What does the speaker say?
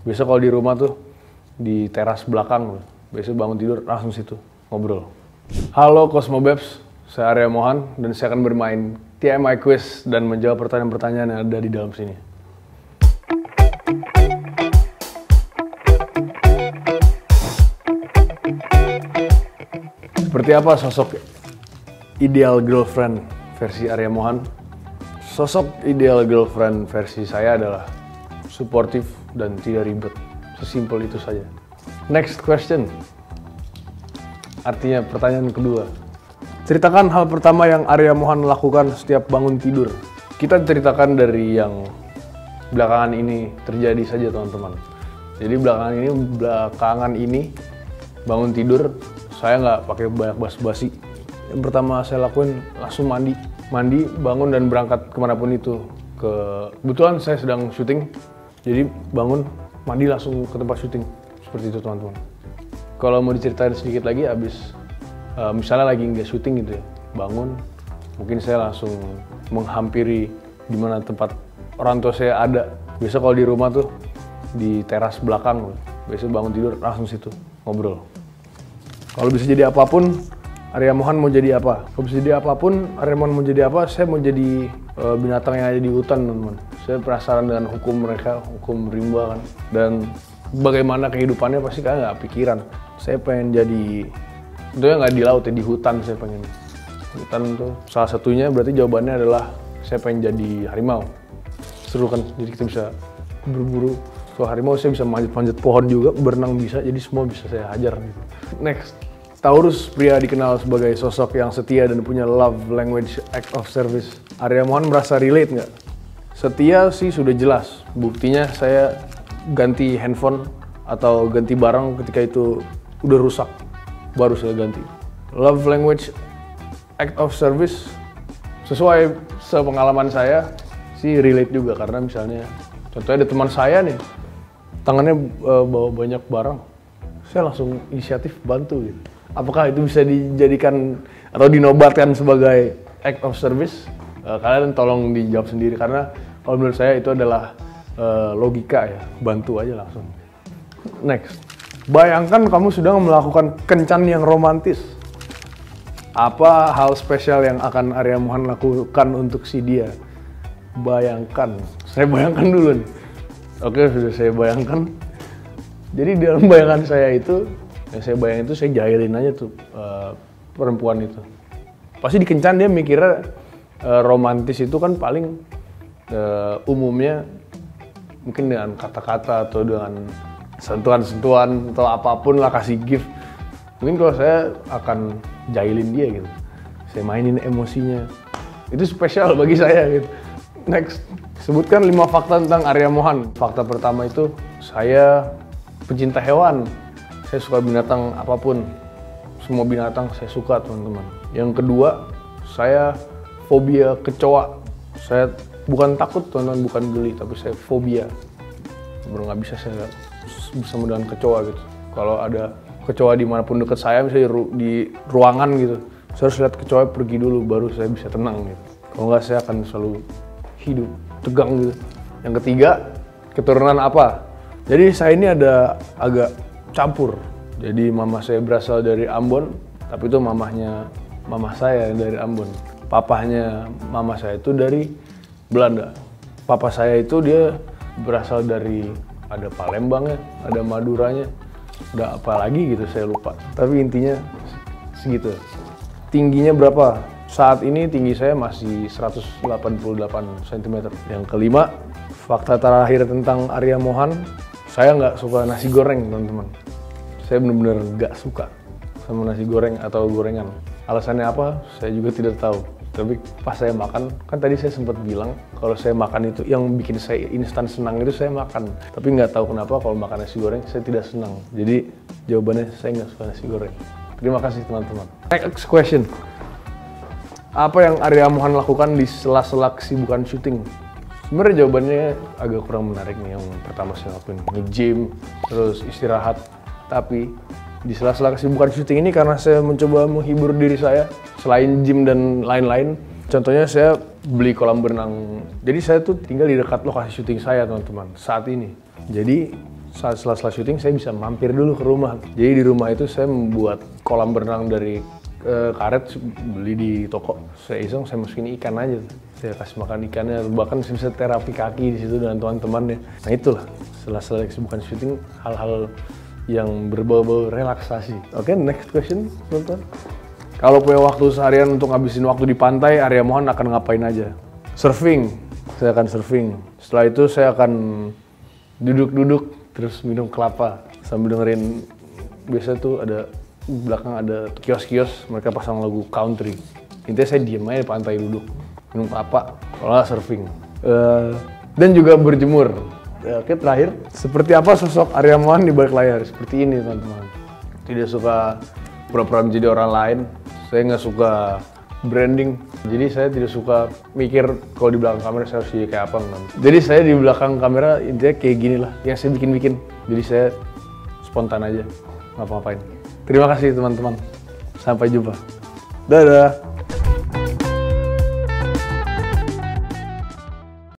Biasa kalau di rumah tuh di teras belakang, biasa bangun tidur langsung situ ngobrol. Halo Cosmobabes, saya Arya Mohan dan saya akan bermain TMI Quiz dan menjawab pertanyaan-pertanyaan yang ada di dalam sini. Seperti apa sosok ideal girlfriend versi Arya Mohan? Sosok ideal girlfriend versi saya adalah suportif dan tidak ribet. Sesimpel itu saja. Next question. Artinya pertanyaan kedua. Ceritakan hal pertama yang Arya Mohan lakukan setiap bangun tidur. Kita ceritakan dari yang belakangan ini terjadi saja teman-teman. Jadi belakangan ini bangun tidur saya nggak pakai banyak basa-basi. Yang pertama saya lakuin langsung mandi, bangun dan berangkat kemanapun itu. Kebetulan saya sedang syuting, jadi bangun, mandi langsung ke tempat syuting. Seperti itu teman-teman. Kalau mau diceritain sedikit lagi, misalnya lagi nggak syuting gitu ya, bangun, mungkin saya langsung menghampiri di mana tempat orang tua saya ada. Biasa kalau di rumah tuh di teras belakang, biasa bangun tidur langsung situ ngobrol. Kalau bisa jadi apapun, Arya Mohan mau jadi apa? Kalau bisa jadi apapun, Arya Mohan mau jadi apa? Saya mau jadi binatang yang ada di hutan, teman-teman. Saya penasaran dengan hukum mereka, hukum rimba kan. Dan bagaimana kehidupannya pasti kalian nggak pikiran. Saya pengen jadi, tentunya nggak di laut ya, di hutan saya pengen. Hutan tuh salah satunya berarti jawabannya adalah saya pengen jadi harimau. Seru kan, jadi kita bisa berburu. Soal harimau saya bisa manjat-manjat pohon juga, berenang bisa, jadi semua bisa saya hajar gitu. Next. Taurus, pria dikenal sebagai sosok yang setia dan punya love language act of service. Arya Mohan merasa relate nggak? Setia sih sudah jelas. Buktinya saya ganti handphone atau ganti barang ketika itu udah rusak, baru saya ganti. Love language act of service, sesuai sepengalaman saya sih relate juga. Karena misalnya, contohnya ada teman saya nih, tangannya bawa banyak barang, saya langsung inisiatif bantu gitu. Apakah itu bisa dijadikan atau dinobatkan sebagai act of service? Kalian tolong dijawab sendiri, karena kalau menurut saya itu adalah logika ya, bantu aja langsung. Next, bayangkan kamu sedang melakukan kencan yang romantis. Apa hal spesial yang akan Arya Mohan lakukan untuk si dia? Bayangkan, saya bayangkan dulu nih. Oke, sudah saya bayangkan. Jadi dalam bayangan saya itu, saya jahilin aja tuh perempuan itu. Pasti dikencan dia mikirnya romantis itu kan paling umumnya mungkin dengan kata-kata atau dengan sentuhan-sentuhan atau apapun lah, kasih gift. Mungkin kalau saya akan jahilin dia gitu. Saya mainin emosinya. Itu spesial bagi saya gitu. Next, sebutkan 5 fakta tentang Arya Mohan. Fakta pertama itu, saya pencinta hewan. Saya suka binatang apapun, semua binatang saya suka teman-teman. Yang kedua, saya fobia kecoa. Saya bukan takut teman-teman, bukan geli, tapi saya fobia. Bener nggak bisa saya dengan kecoa gitu. Kalau ada kecoa dimanapun dekat saya, misalnya di ruangan gitu, saya harus lihat kecoa pergi dulu, baru saya bisa tenang gitu. Kalau nggak, saya akan selalu hidup tegang gitu. Yang ketiga, keturunan apa? Jadi saya ini ada agak campur. Jadi mama saya berasal dari Ambon, tapi itu mamahnya mama saya dari Ambon. Papahnya mama saya itu dari Belanda. Papa saya itu dia berasal dari, ada Palembangnya, ada Maduranya, udah apa lagi gitu saya lupa. Tapi intinya segitu. Tingginya berapa? Saat ini tinggi saya masih 188 cm. Yang kelima, fakta terakhir tentang Arya Mohan, saya nggak suka nasi goreng teman-teman. Saya benar-benar nggak suka sama nasi goreng atau gorengan. Alasannya apa? Saya juga tidak tahu. Tapi pas saya makan, kan tadi saya sempat bilang kalau saya makan itu yang bikin saya instan senang itu saya makan. Tapi nggak tahu kenapa kalau makan nasi goreng saya tidak senang. Jadi jawabannya saya nggak suka nasi goreng. Terima kasih teman-teman. Next question. Apa yang Arya Mohan lakukan di sela-sela kesibukan syuting? Sebenarnya jawabannya agak kurang menarik nih. Yang pertama saya lakuin nge-gym, terus istirahat. Tapi di sela-sela kesibukan syuting ini, karena saya mencoba menghibur diri saya selain gym dan lain-lain. Contohnya saya beli kolam berenang. Jadi saya tuh tinggal di dekat lokasi syuting saya teman-teman saat ini. Jadi saat setelah syuting saya bisa mampir dulu ke rumah. Jadi di rumah itu saya membuat kolam berenang dari karet beli di toko. Saya iseng saya masukin ikan aja. Saya kasih makan ikannya, bahkan saya bisa terapi kaki di situ dengan teman-temannya. Nah itulah setelah kesibukan syuting hal-hal yang berbau-bau relaksasi. Oke, next question, teman-teman. Kalau punya waktu seharian untuk ngabisin waktu di pantai, Arya Mohan akan ngapain aja? Surfing. Saya akan surfing. Setelah itu saya akan duduk-duduk terus minum kelapa sambil dengerin, biasa tuh ada belakang ada kios-kios, mereka pasang lagu country. Intinya saya diem aja di pantai duduk minum kelapa, kalau surfing. Dan juga berjemur. Oke, terakhir, seperti apa sosok Arya Mohan di balik layar? Seperti ini, teman-teman. Tidak suka pura-pura menjadi orang lain. Saya nggak suka branding. Jadi saya tidak suka mikir kalau di belakang kamera saya harus jadi kayak apa. Jadi saya di belakang kamera intinya kayak gini lah, yang saya bikin-bikin. Jadi saya spontan aja, ngapa-ngapain. Terima kasih teman-teman. Sampai jumpa. Dadah.